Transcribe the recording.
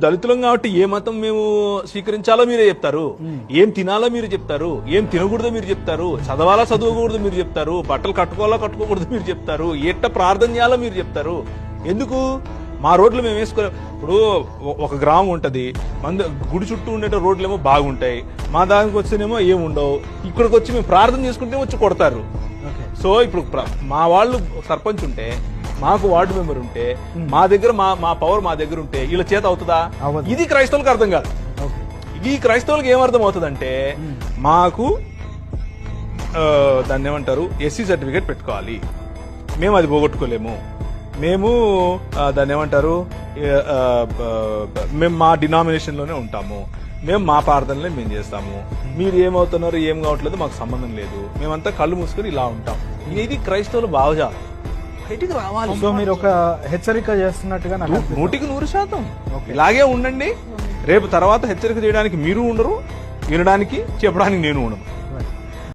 దళితులం కాబట్టి ఏ మతం మేము స్వీకరించాలో మీరే చెప్తారు, ఏం తినాలో మీరు చెప్తారు, ఏం తినకూడదో మీరు చెప్తారు, చదవాలా చదవకూడదు మీరు చెప్తారు, బట్టలు కట్టుకోవాలా కట్టుకోకూడదు మీరు చెప్తారు, ఎట్ట ప్రార్థన చేయాలో మీరు చెప్తారు. ఎందుకు మా రోడ్లు మేము వేసుకోలేం? ఇప్పుడు ఒక గ్రామం ఉంటది, గుడి చుట్టూ ఉండే రోడ్లు ఏమో బాగుంటాయి, మా దానికి వచ్చేనేమో ఏముండవు. ఇక్కడికి వచ్చి మేము ప్రార్థన చేసుకుంటే వచ్చి కొడతారు. సో ఇప్పుడు మా వాళ్ళు సర్పంచ్ ఉంటే, మాకు వార్డు మెంబర్ ఉంటే, మా దగ్గర మా పవర్ మా దగ్గర ఉంటే వీళ్ళ చేత అవుతుందా? ఇది క్రైస్తవులకు అర్థం కాదు. ఈ క్రైస్తవులకు ఏమర్థం అవుతుందంటే, మాకు దాన్ని ఏమంటారు ఎస్సీ సర్టిఫికేట్ పెట్టుకోవాలి, మేము అది పోగొట్టుకోలేము, మేము దాన్ని ఏమంటారు మేము మా డినామినేషన్ లోనే ఉంటాము, మేము మా ప్రార్థనలే మేము చేస్తాము, మీరు ఏమవుతున్నారో ఏం కావట్లేదు మాకు సంబంధం లేదు, మేమంతా కళ్ళు మూసుకొని ఇలా ఉంటాం. ఇది క్రైస్తవులు బాగా బయటికి రావాలి. సో మీరు ఒక హెచ్చరిక చేస్తున్నట్టుగా 100% ఇలాగే ఉండండి. రేపు తర్వాత హెచ్చరిక చేయడానికి మీరు ఉండరు, వినడానికి చెప్పడానికి నేను ఉండను.